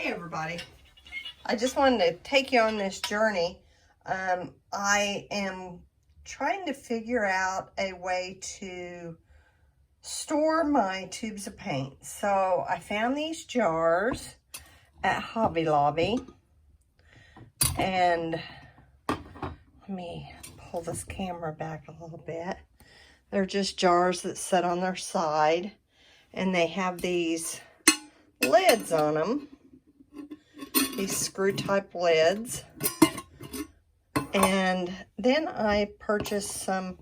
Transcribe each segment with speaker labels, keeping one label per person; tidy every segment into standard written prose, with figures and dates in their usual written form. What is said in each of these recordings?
Speaker 1: Hey everybody, I just wanted to take you on this journey. I am trying to figure out a way to store my tubes of paint. So I found these jars at Hobby Lobby, and let me pull this camera back a little bit. They're just jars that sit on their side, and they have these lids on them. These screw type lids. And then I purchased some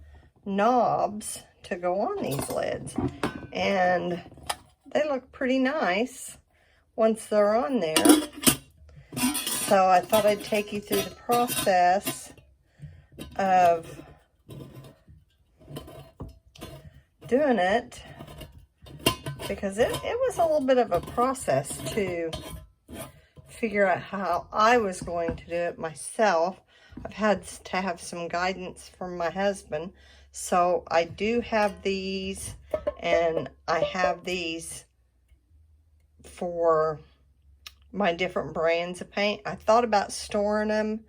Speaker 1: knobs to go on these lids, and they look pretty nice once they're on there. So I thought I'd take you through the process of doing it, because it was a little bit of a process to figure out how I was going to do it myself. I've had to have some guidance from my husband. So I do have these, and I have these for my different brands of paint. I thought about storing them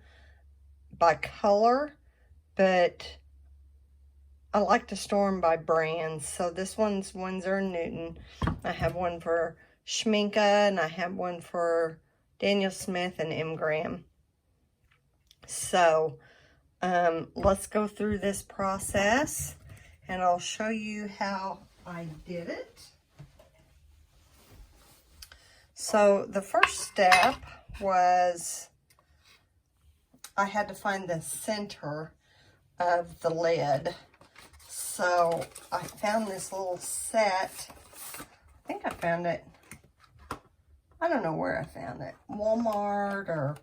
Speaker 1: by color, but I like to store them by brands. So this one's Winsor & Newton. I have one for Schminke, and I have one for Daniel Smith and M. Graham. So let's go through this process, and I'll show you how I did it. So the first step was I had to find the center of the lid. So I found this little set. I think I found it, I don't know where I found it, Walmart or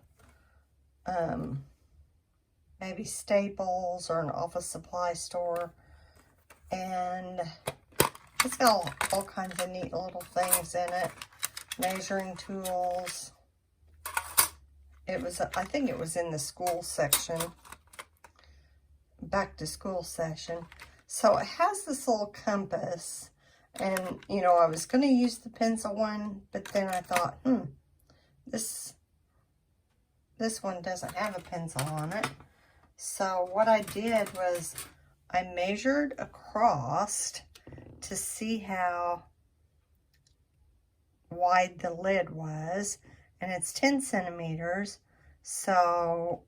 Speaker 1: maybe Staples or an office supply store. And it's got all kinds of neat little things in it. Measuring tools. It was, I think it was in the school section, back to school section. So it has this little compass, and you know, I was going to use the pencil one, but then I thought, this one doesn't have a pencil on it. So what I did was I measured across to see how wide the lid was, and it's 10 centimeters. So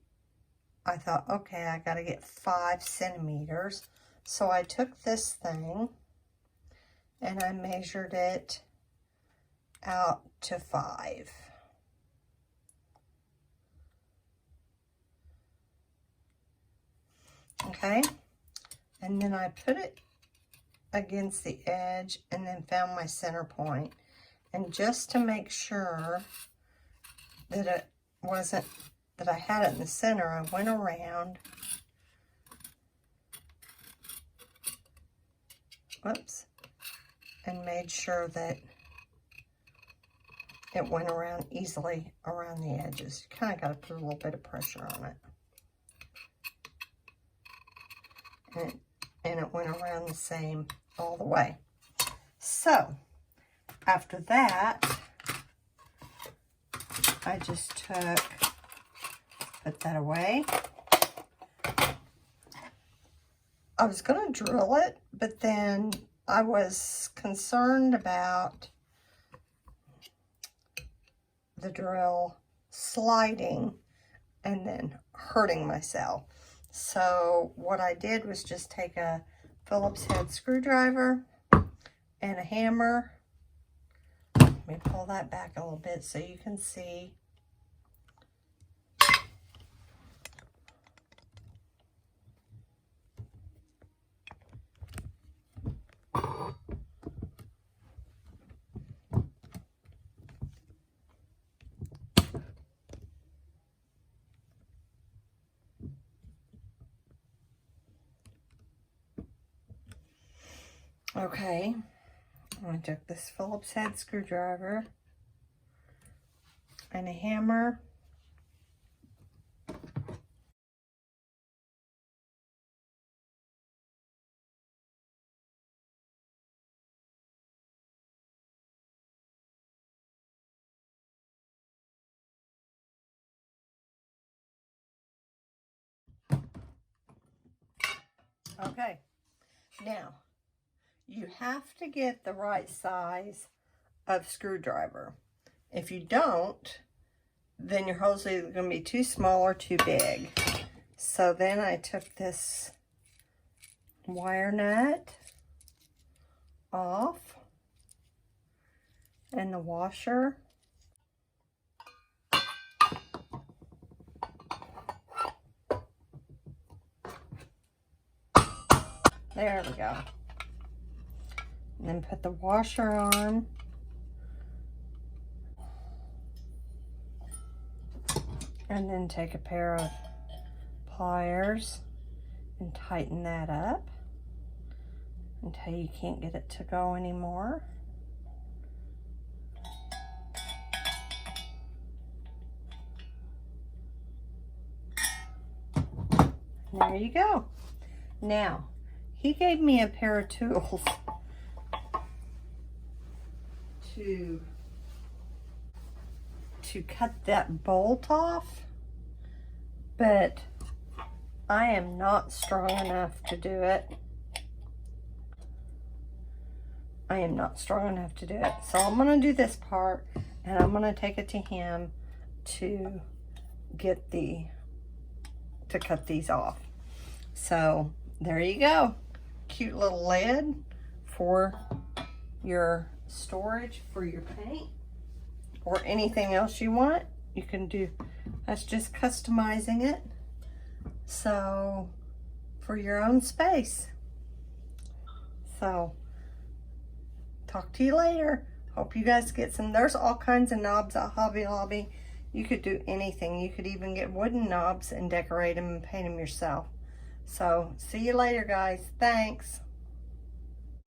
Speaker 1: I thought, okay, I got to get 5 centimeters. So I took this thing and I measured it out to 5. Okay, and then I put it against the edge and then found my center point. And just to make sure that it wasn't, that I had it in the center, I went around, whoops, and made sure that it went around easily around the edges. You kind of got to put a little bit of pressure on it. And it went around the same all the way. So after that, I just put that away. I was going to drill it, but then I was concerned about the drill sliding and then hurting myself. So what I did was just take a Phillips head screwdriver and a hammer. Let me pull that back a little bit so you can see. Okay, I took this Phillips head screwdriver and a hammer. Okay, now you have to get the right size of screwdriver. If you don't, then your hole's either going to be too small or too big. So then I took this wire nut off and the washer. There we go. And then put the washer on. And then take a pair of pliers and tighten that up until you can't get it to go anymore. There you go. Now, he gave me a pair of tools to cut that bolt off, but I am not strong enough to do it. I am not strong enough to do it. So I'm going to do this part, and I'm going to take it to him to get to cut these off. So there you go. Cute little lid for your storage for your paint or anything else you want. You can do, that's just customizing it. So for your own space. So talk to you later. Hope you guys get some. There's all kinds of knobs at Hobby Lobby. You could do anything. You could even get wooden knobs and decorate them and paint them yourself. So see you later, guys. Thanks.